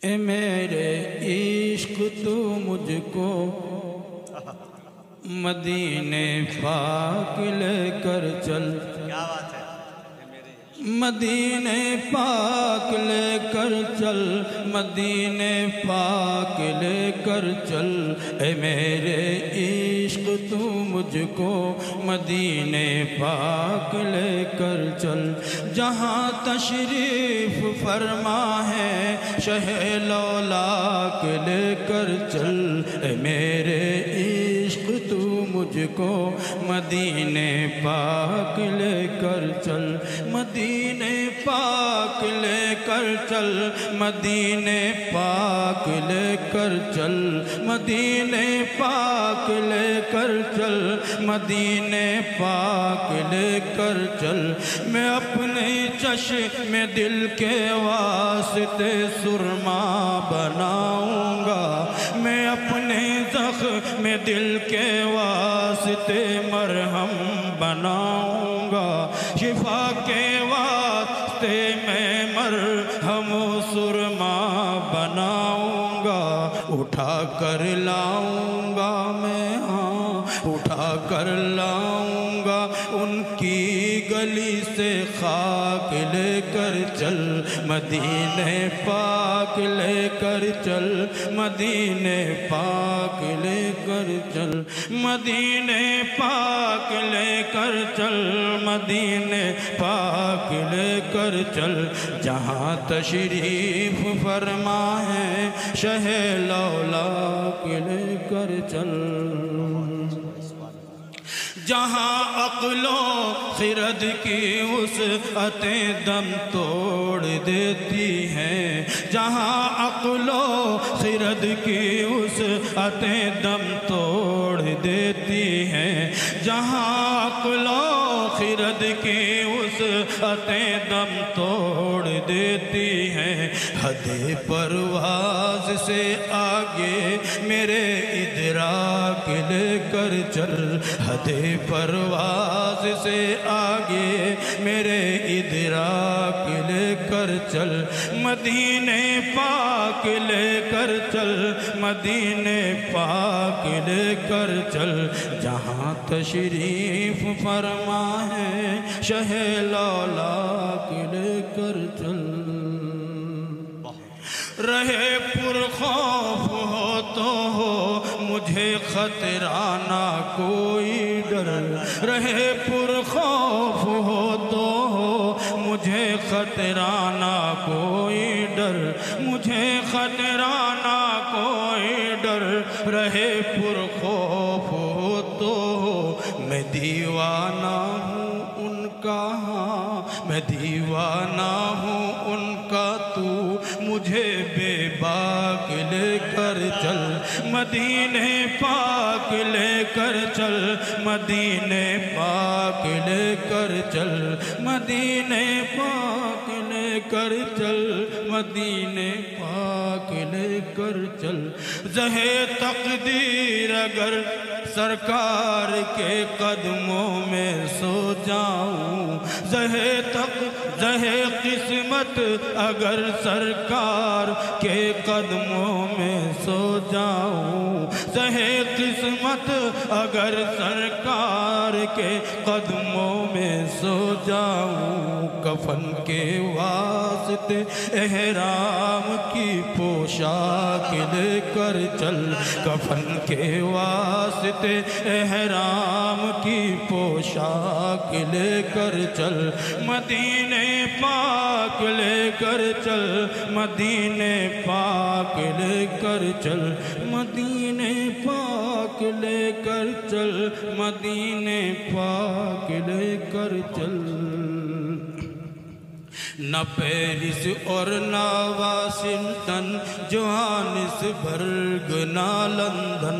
اے میرے عشق تو مجھ کو مدینے پاک لے کر چل، کیا بات ہے، مدینے پاک لے کر چل، مدینے پاک لے کر چل، اے میرے عشق تو مجھ کو مدینے پاک لے کر چل، جہاں تشریف فرما ہے شہ لولاک لے کر چل، اے میرے عشق تو مجھ کو مدینے پاک لے کر چل، مدینے پاک لے کر چل، مدینے پاک لے کر چل، مدینے پاک لے کر چل، مدینے پاک لے کر چل، میں اپنے چشم دل کے واسطے سرما بناؤں گا، میں اپنے زخم دل کے واسطے مرہم بناؤں گا، شفا کے واسطے میں مرہم و سرما بناؤں گا، اٹھا کر لاؤں گا میں، ہاں اٹھا کر لاؤں گا ان کی گلی سے خاک لے کر چل، مدینے پاک لے کر چل، مدینے پاک لے کر چل، مدینے پاک لے کر چل، مدینے پاک لے کر چل، جہاں تشریف فرما ہے شہ لولاک لے کر چل، جہاں عقل و خرد کی وسعتیں دم توڑ دیتی ہیں، جہاں عقل و خرد کی وسعتیں دم توڑ دیتی ہیں، جہاں عقل و خرد کی وسعتیں دم توڑ دیتی ہیں، حد پرواز سے آگے میرے ادراک لے کر چل، حد پرواز سے آگے میرے ادراک لے کر چل، مدینے پاک لے کر چل، مدینے پاک لے کر چل، جہاں تشریف فرما ہے شہ لولاک لے کر چل، رہے پرخوف ہو تو ہو مجھے خطرہ نہ کوئی ڈر، رہے پرخوف ہو تو ہو مجھے خطرہ نہ کوئی ڈر، مجھے خطرہ نہ کوئی ڈر، رہے پرخوف ہو تو ہو، میں دیوانہ ہوں ان کا، ہاں میں دیوانہ ہوں ان کا، تو مجھے بے باک لے کر چل، مدینے پاک لے کر چل، مدینے پاک لے کر چل، مدینے پاک لے کر چل، مدینے پاک لے کر چل، زہے تقدیر اگر سرکار کے قدموں میں سو جاؤں، زہے قسمت اگر سرکار کے قدموں میں سو جاؤں، زہے قسمت اگر سرکار کے قدموں میں سو جاؤں، کفن کے واسطے احرام کی پوشاک لے کر چل، کفن کے واسطے احرام کی پوشاک لے کر چل، مدینے پاک لے کر چل، مدینے پاک لے کر چل، مدینے پاک لے کر چل، مدینے پاک لے کر چل، نہ پیرس اور نہ واشنگٹن، جوہانسبرگ نہ لندن،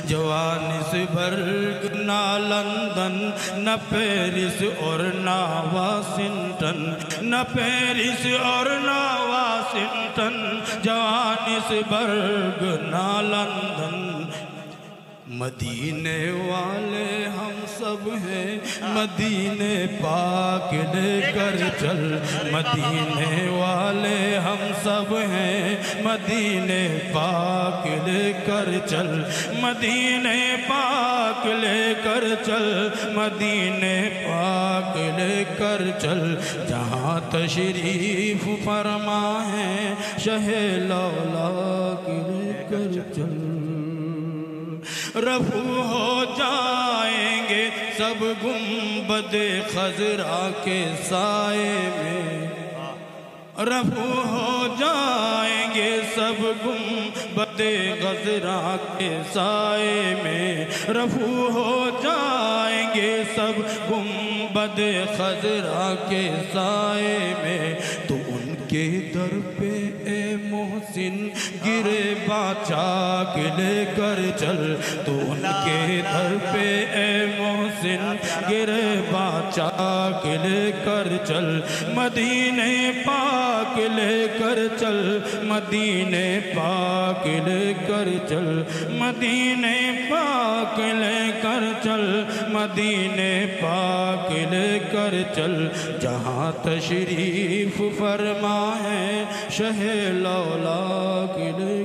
جوہانسبرگ نہ لندن، نہ پیرس اور نہ واشنگٹن، نہ پیرس اور نہ واشنگٹن، جوہانسبرگ نہ لندن، مدینے والے ہم سب ہیں، مدینے پاک لے کر چل، مدینے والے ہم سب ہیں، مدینے پاک لے کر چل، مدینے پاک لے کر چل، مدینے پاک لے کر چل، جہاں تشریف فرما ہے شہ لولاک لے کر چل۔ رفع ہو جائیں گے سب گنبد خضرا کے سائے میں، رفع ہو جائیں گے سب گنبد خضرا کے سائے میں، رفع ہو جائیں گے سب گنبد خضرا کے سائے میں، تو ان کے در پہ اے محسن گرے چاک لے کر چل، تو ان کے در پہ اے محسن گرے چاک لے کر چل، مدینے پاک لے کر چل، مدینے پاک لے کر چل، مدینے پاک لے کر چل، مدینے پاک لے کر چل، جہاں تشریف فرما ہے شہ لولاک لے